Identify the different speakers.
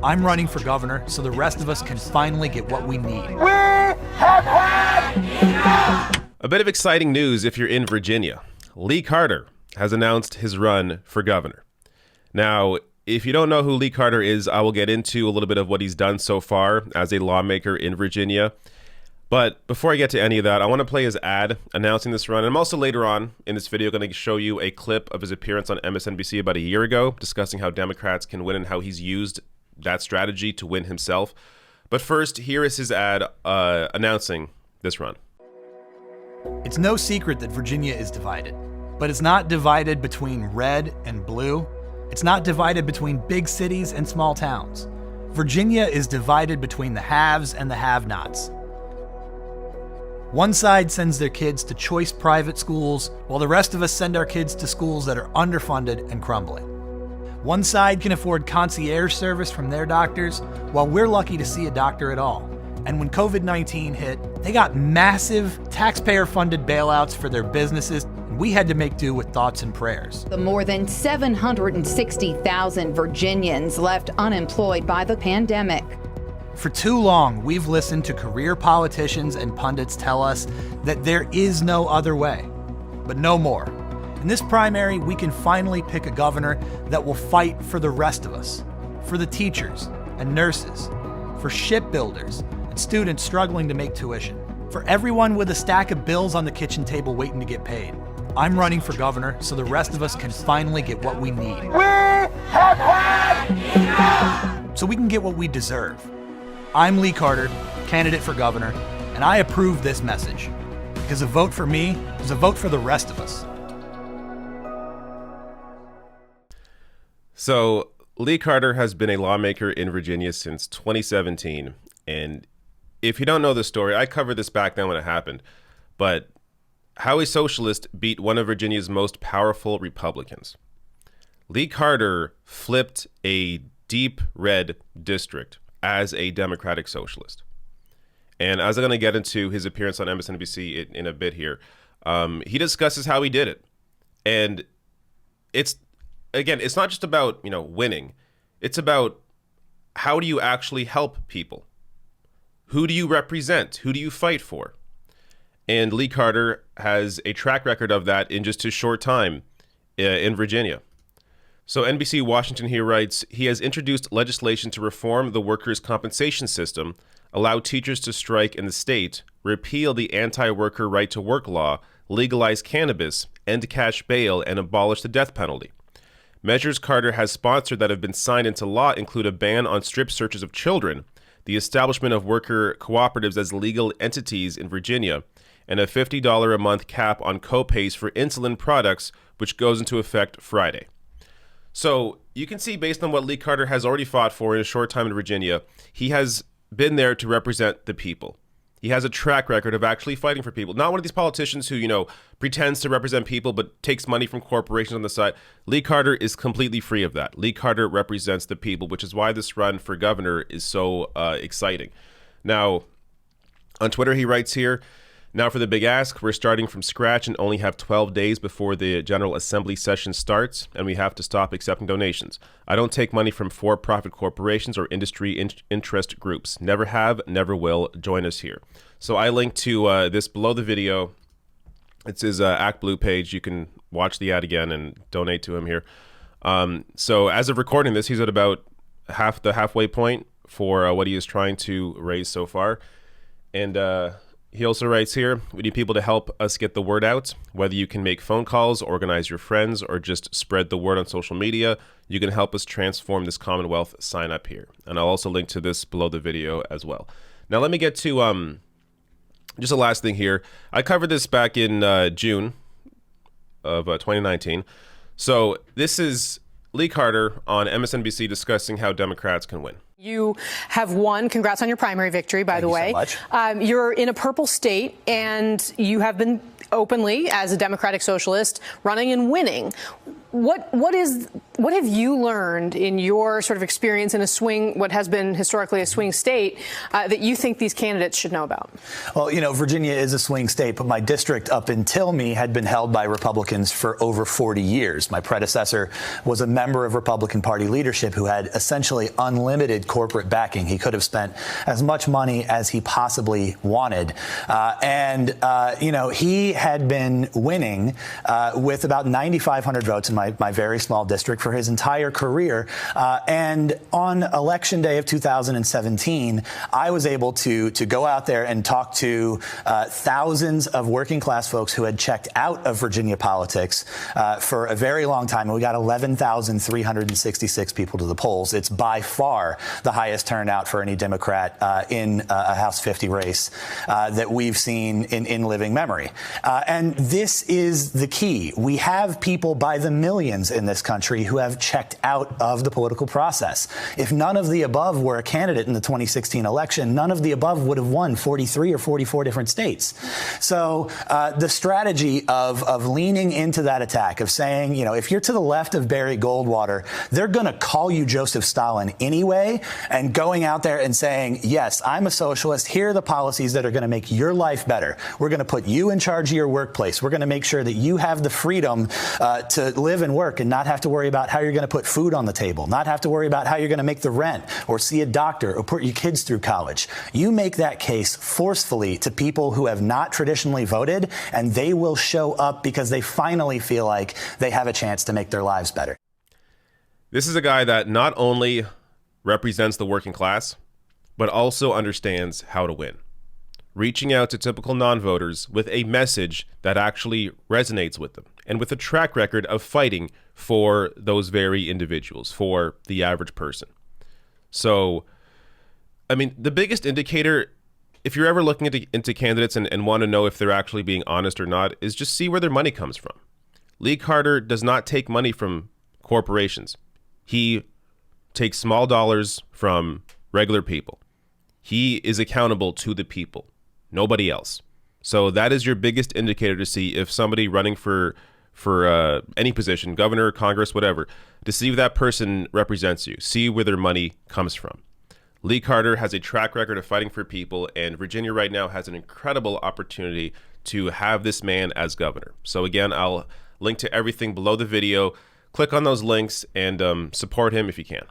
Speaker 1: I'm running for governor so the rest of us can finally get what we need.
Speaker 2: We have had enough!
Speaker 3: A bit of exciting news if you're in Virginia. Lee Carter has announced his run for governor. Now, if you don't know who Lee Carter is, I will get into a little bit of what he's done so far as a lawmaker in Virginia. But before I get to any of that, I want to play his ad announcing this run. And I'm also later on in this video going to show you a clip of his appearance on MSNBC about a year ago, discussing how Democrats can win and how he's used that strategy to win himself. But first, here is his ad announcing this run.
Speaker 1: It's no secret that Virginia is divided, but it's not divided between red and blue. It's not divided between big cities and small towns. Virginia is divided between the haves and the have-nots. One side sends their kids to choice private schools, while the rest of us send our kids to schools that are underfunded and crumbling. One side can afford concierge service from their doctors, while we're lucky to see a doctor at all. And when COVID-19 hit, they got massive taxpayer-funded bailouts for their businesses, and we had to make do with thoughts and prayers.
Speaker 4: The more than 760,000 Virginians left unemployed by the pandemic.
Speaker 1: For too long, we've listened to career politicians and pundits tell us that there is no other way, but no more. In this primary, we can finally pick a governor that will fight for the rest of us, for the teachers and nurses, for shipbuilders and students struggling to make tuition, for everyone with a stack of bills on the kitchen table waiting to get paid. I'm running for governor so the rest of us can finally get what we need.
Speaker 2: We have had enough!
Speaker 1: So we can get what we deserve. I'm Lee Carter, candidate for governor, and I approve this message. Because a vote for me is a vote for the rest of us.
Speaker 3: So, Lee Carter has been a lawmaker in Virginia since 2017. And if you don't know the story, I covered this back then when it happened. But how a socialist beat one of Virginia's most powerful Republicans. Lee Carter flipped a deep red district as a Democratic socialist. And as I'm going to get into his appearance on MSNBC in a bit here, he discusses how he did it. And it's not just about, winning. It's about how do you actually help people? Who do you represent? Who do you fight for? And Lee Carter has a track record of that in just his short time in Virginia. So NBC Washington here writes, he has introduced legislation to reform the workers' compensation system, allow teachers to strike in the state, repeal the anti-worker right-to-work law, legalize cannabis, end cash bail, and abolish the death penalty. Measures Carter has sponsored that have been signed into law include a ban on strip searches of children, the establishment of worker cooperatives as legal entities in Virginia, and a $50 a month cap on co-pays for insulin products, which goes into effect Friday. So you can see, based on what Lee Carter has already fought for in a short time in Virginia, he has been there to represent the people. He has a track record of actually fighting for people. Not one of these politicians who, pretends to represent people but takes money from corporations on the side. Lee Carter is completely free of that. Lee Carter represents the people, which is why this run for governor is so exciting. Now, on Twitter, he writes here, now for the big ask, we're starting from scratch and only have 12 days before the General Assembly session starts, and we have to stop accepting donations. I don't take money from for-profit corporations or industry interest groups. Never have, never will. Join us here. So I linked to this below the video. It's his Act Blue page. You can watch the ad again and donate to him here. So as of recording this, he's at about the halfway point for what he is trying to raise so far. And he also writes here, we need people to help us get the word out. Whether you can make phone calls, organize your friends, or just spread the word on social media, you can help us transform this Commonwealth. Sign up here. And I'll also link to this below the video as well. Now let me get to just a last thing here. I covered this back in June of 2019. So this is Lee Carter on MSNBC discussing how Democrats can win.
Speaker 5: You have won. Congrats on your primary victory, by the way.
Speaker 6: Thank you so much.
Speaker 5: You're in a purple state, and you have been openly, as a Democratic socialist, running and winning. What have you learned in your sort of experience in what has been historically a swing state, that you think these candidates should know about?
Speaker 1: Well, Virginia is a swing state, but my district up until me had been held by Republicans for over 40 years. My predecessor was a member of Republican Party leadership who had essentially unlimited corporate backing. He could have spent as much money as he possibly wanted. He had been winning with about 9,500 votes in my very small district for his entire career. And on Election Day of 2017, I was able to go out there and talk to thousands of working class folks who had checked out of Virginia politics for a very long time. And we got 11,366 people to the polls. It's by far the highest turnout for any Democrat in a House 50 race that we've seen in living memory. And this is the key. We have people by the millions in this country who have checked out of the political process. If none of the above were a candidate in the 2016 election, none of the above would have won 43 or 44 different states. So the strategy of leaning into that attack, of saying, if you're to the left of Barry Goldwater, they're going to call you Joseph Stalin anyway, and going out there and saying, yes, I'm a socialist. Here are the policies that are going to make your life better. We're going to put you in charge of your workplace. We're going to make sure that you have the freedom to live and work and not have to worry about how you're going to put food on the table, not have to worry about how you're going to make the rent or see a doctor or put your kids through college. You make that case forcefully to people who have not traditionally voted, and they will show up because they finally feel like they have a chance to make their lives better.
Speaker 3: This is a guy that not only represents the working class, but also understands how to win. Reaching out to typical non-voters with a message that actually resonates with them, and with a track record of fighting for those very individuals, for the average person. So, the biggest indicator, if you're ever looking into candidates and want to know if they're actually being honest or not, is just see where their money comes from. Lee Carter does not take money from corporations. He takes small dollars from regular people. He is accountable to the people, nobody else. So that is your biggest indicator to see if somebody running for any position, governor, Congress, whatever, to see if that person represents you, see where their money comes from. Lee Carter has a track record of fighting for people, and Virginia right now has an incredible opportunity to have this man as governor. So again, I'll link to everything below the video. Click on those links and support him if you can.